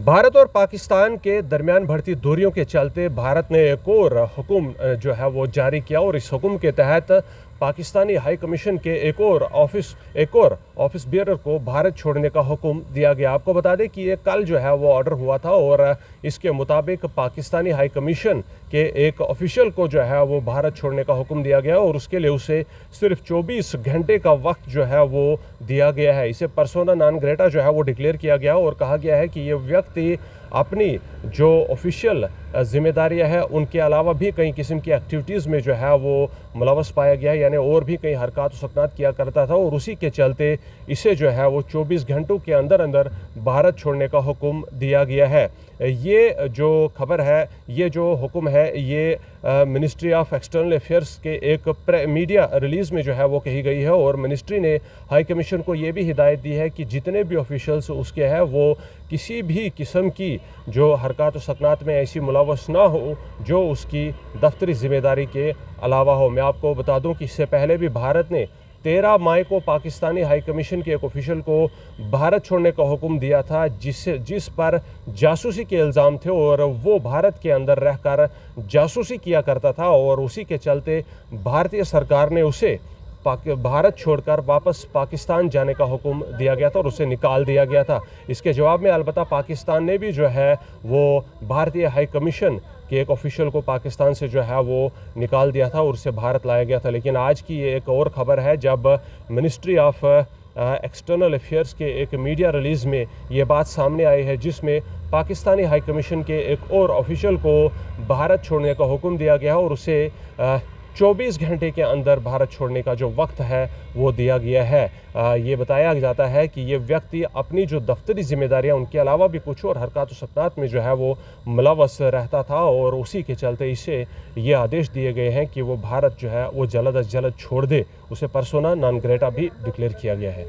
भारत और पाकिस्तान के दरमियान बढ़ती दूरियों के चलते भारत ने एक और हुक्म जो है वो जारी किया और इस हुक्म के तहत पाकिस्तानी हाई कमीशन के एक और ऑफिस बियरर को भारत छोड़ने का हुक्म दिया गया। आपको बता दें कि ये कल जो है वो ऑर्डर हुआ था और इसके मुताबिक पाकिस्तानी हाई कमीशन के एक ऑफिशियल को जो है वो भारत छोड़ने का हुक्म दिया गया और उसके लिए उसे सिर्फ 24 घंटे का वक्त जो है वो दिया गया है। इसे पर्सोना नॉन ग्रेटा जो है वो डिक्लेयर किया गया और कहा गया है कि ये व्यक्ति अपनी जो ऑफिशियल जिम्मेदारियां हैं उनके अलावा भी कई किस्म की एक्टिविटीज़ में जो है वो मुलवस पाया गया है, यानी और भी कई हरकत सकनात किया करता था और उसी के चलते इसे जो है वो 24 घंटों के अंदर अंदर भारत छोड़ने का हुक्म दिया गया है। ये जो खबर है, ये जो हुक्म है, ये मिनिस्ट्री ऑफ एक्सटर्नल अफेयर्स के एक मीडिया रिलीज़ में जो है वो कही गई है और मिनिस्ट्री ने हाई कमीशन को ये भी हिदायत दी है कि जितने भी ऑफिशियल्स उसके हैं वो किसी भी किस्म की जो हरकत सकनात में ऐसी मुलवस ना हो जो उसकी दफ्तरी जिम्मेदारी के अलावा हो। मैं आपको बता दूं कि इससे पहले भी भारत ने 13 मई को पाकिस्तानी हाई कमीशन के एक ऑफिशियल को भारत छोड़ने का हुक्म दिया था जिस पर जासूसी के इल्ज़ाम थे और वो भारत के अंदर रहकर जासूसी किया करता था और उसी के चलते भारतीय सरकार ने उसे भारत छोड़कर वापस पाकिस्तान जाने का हुक्म दिया गया था और उसे निकाल दिया गया था। इसके जवाब में अलबत्ता पाकिस्तान ने भी जो है वो भारतीय हाई कमीशन के एक ऑफिशियल को पाकिस्तान से जो है वो निकाल दिया था और उसे भारत लाया गया था। लेकिन आज की ये एक और ख़बर है जब मिनिस्ट्री ऑफ एक्सटर्नल अफेयर्स के एक मीडिया रिलीज़ में ये बात सामने आई है जिसमें पाकिस्तानी हाई कमीशन के एक और ऑफिशियल को भारत छोड़ने का हुक्म दिया गया और उसे 24 घंटे के अंदर भारत छोड़ने का जो वक्त है वो दिया गया है। ये बताया जाता है कि ये व्यक्ति अपनी जो दफ्तरी जिम्मेदारियां उनके अलावा भी कुछ और हरकत सकनात में जो है वो मुलवस रहता था और उसी के चलते इसे ये आदेश दिए गए हैं कि वो भारत जो है वो जल्द अज जल्द छोड़ दे। उसे पर्सोना नॉन ग्रेटा भी डिक्लेयर किया गया है।